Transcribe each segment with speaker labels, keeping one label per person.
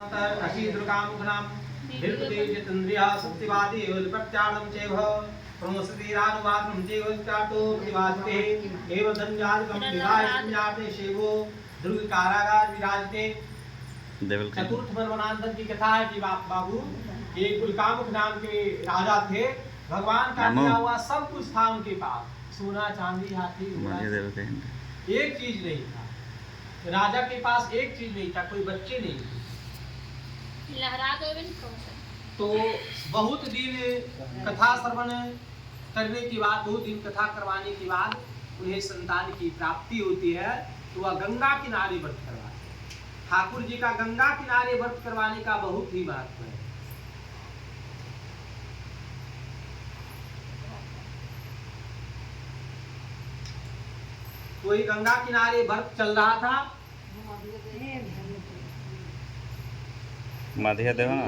Speaker 1: अशीदृकामुखनां धीर्पतिजितेन्द्रियः सत्यवादी प्रत्याडं चैव प्रमोसतीरानुवादं चैव चातो प्रतिवादते एव धन्यादिकं विवाह संजाते शेवो दुर्गकारागार विराजते। चतुर्थ मनवनांतर की कथा है कि बाबू एक कुलकामुक नाम के राजा थे। भगवान का दिया हुआ सब कुछ था उनके पास, सोना चांदी हाथी एक चीज नहीं था। राजा के पास एक चीज नहीं था, कोई बच्चे नहीं थे। तो बहुत दिन कथा श्रवण करने के बाद, बहुत दिन कथा करवाने के बाद उन्हें संतान की प्राप्ति होती है। तो वह गंगा किनारे व्रत करवाते हैं। ठाकुर जी का गंगा किनारे व्रत करवाने का बहुत ही महत्व है। कोई गंगा किनारे व्रत चल रहा था,
Speaker 2: माधिया देव ना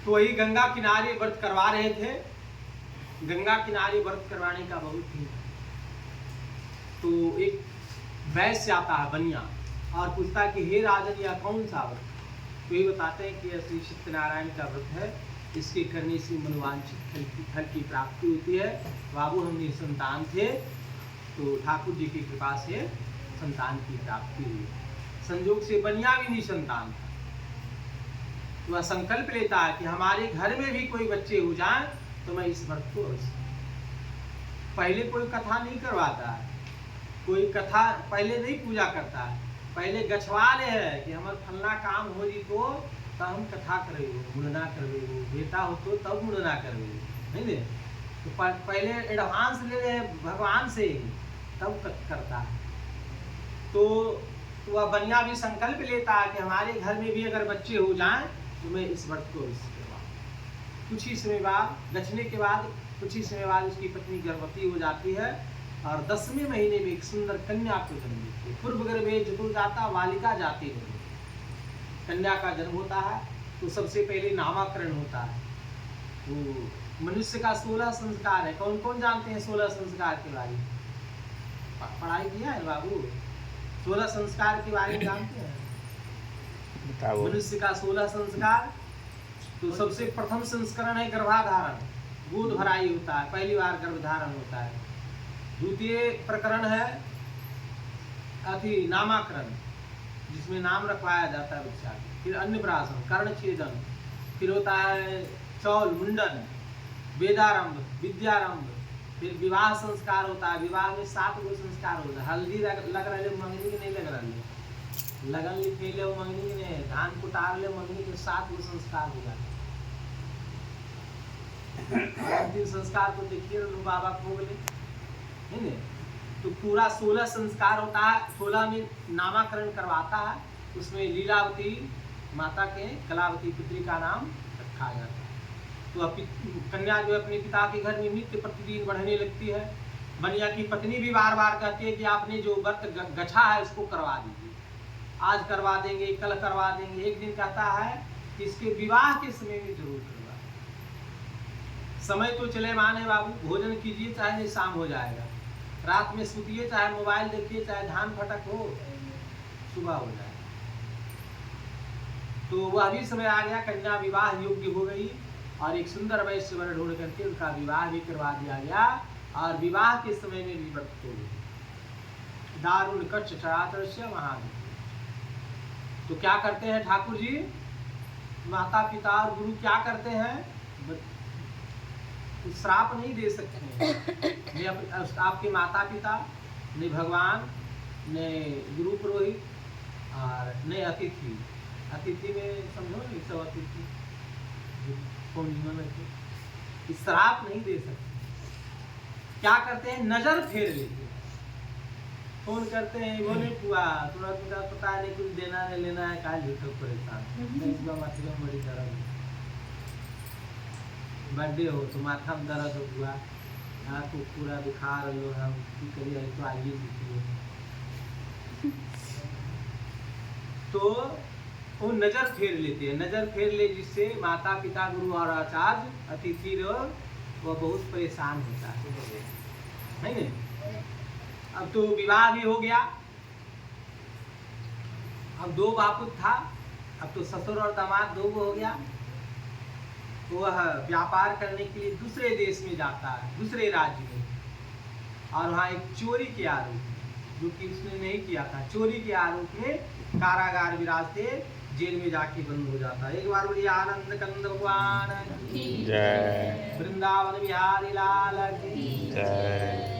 Speaker 1: तो वही गंगा किनारे व्रत करवा रहे थे। गंगा किनारे व्रत करवाने का बहुत ही, तो एक वैश्य आता है बनिया और पूछता है कि हे राजन यह कौन सा व्रत। तो ये बताते हैं कि श्री सत्यनारायण का व्रत है, इसके करने से मनोवांछित फल की प्राप्ति होती है। बाबू हम निसंतान थे, तो ठाकुर जी की कृपा से संतान की प्राप्ति हुई। संयोग से बनिया भी निसंतान था। वह संकल्प लेता है कि हमारे घर में भी कोई बच्चे हो जाएं तो मैं इस व्रत को, पहले कोई कथा नहीं करवाता है, कोई कथा पहले नहीं पूजा करता है, पहले गछवा ले है कि हमारे फलना काम हो जी तो हम कथा करे, मुड़ना करवे, बेटा हो तो तब मुड़ना करवे, नहीं तो पहले एडवांस ले रहे भगवान से तब करता है। तो वह बनिया भी संकल्प लेता है कि हमारे घर में भी अगर बच्चे हो जाएं तो मैं इस व्रत को करवाऊं। कुछ ही समय बाद, गछने के बाद कुछ ही समय बाद उसकी पत्नी गर्भवती हो जाती है और 10वें महीने में एक सुंदर कन्या को जन्म देती है। पूर्व गर्भे जतुर्जाता बालिका जाती है, कन्या का जन्म होता है। तो सबसे पहले नामकरण होता है। वो मनुष्य का 16 संस्कार है। कौन कौन जानते हैं 16 संस्कार के बारे में? पढ़ाई किया है बाबू? 16 संस्कार के बारे में जानते हैं? मनुष्य का 16 संस्कार। तो सबसे प्रथम संस्करण है गर्भाधारण, गोद भराई होता है, पहली बार गर्भधारण होता है। द्वितीय प्रकरण है नामाकरण, जिसमें नाम रखवाया जाता है बच्चा। फिर अन्नप्राशन, कर्णछेदन, फिर होता है चौल मुंडन, वेदारंभ, विद्यारंभ, फिर विवाह संस्कार होता है। विवाह में 7 गो संस्कार होता है। हल्दी लग रहे मंगनी के नहीं लग रहे, लगन लिखे ले मंगनी के नहीं, धान कुटार ले मंगनी के 7 गो संस्कार हो जाते। अंतिम संस्कार तो देखिए बाबा खो गए, है ना। तो पूरा 16 संस्कार होता है। 16 में नामाकरण करवाता है। उसमें लीलावती माता के, कलावती पुत्री का नाम रखा जाता है। तो कन्या जो अपने पिता के घर में नित्य प्रतिदिन बढ़ने लगती है। बनिया की पत्नी भी बार बार कहती है कि आपने जो व्रत गछा है उसको करवा दीजिए, आज करवा देंगे, कल करवा देंगे। एक दिन कहता है कि इसके विवाह के समय में जरूर करवा। समय तो चले माने बाबू, भोजन कीजिए चाहे नहीं शाम हो जाएगा, रात में सुतिए चाहे मोबाइल देखिए चाहे धान फटक हो, सुबह हो जाएगा। तो वह भी समय आ गया, कन्या विवाह योग्य हो गई और एक सुंदर वैश्य वर ढूंढ करके उनका विवाह भी करवा दिया गया। और विवाह के समय में भी व्रत हो गई। दारुण कच्छ चराचरस्य महादेव। तो क्या करते हैं ठाकुर जी, माता पिता और गुरु क्या करते हैं? श्राप नहीं दे सकते हैं। आपके माता पिता, न भगवान, न गुरु पुरोहित और न अतिथि। अतिथि में समझो नहीं, सब अतिथि कौन में श्राप नहीं दे सकते। क्या करते हैं? नजर फेर लेते हैं। फोन करते हैं, बोले बुआ तुरंत का पता नहीं कुछ देना नहीं लेना है, काहे झूठो परेशान माथा में बड़ी दर्द है। बर्थडे हो तो माथा में दर्द हो बुआ, हाँ तो पूरा बुखार लो हम की करिए तो आइए दीजिए। तो वो नजर फेर लेते हैं, नजर फेर ले जिससे माता पिता गुरु और आचार्य अतिथि वो बहुत परेशान होता है नहीं? अब तो विवाह भी हो गया, अब 2 बापुत था, अब तो ससुर और दामाद 2 हो गया। वह व्यापार करने के लिए दूसरे देश में जाता है, दूसरे राज्य में, और वहाँ एक चोरी के आरोप जो कि उसने नहीं किया था, चोरी के आरोप में कारागार विराजते जेल में जाके बंद हो जाता है। एक बार बोलिए आनंद कंद भगवान
Speaker 2: जय
Speaker 1: वृंदावन बिहारी लाल की
Speaker 2: जय।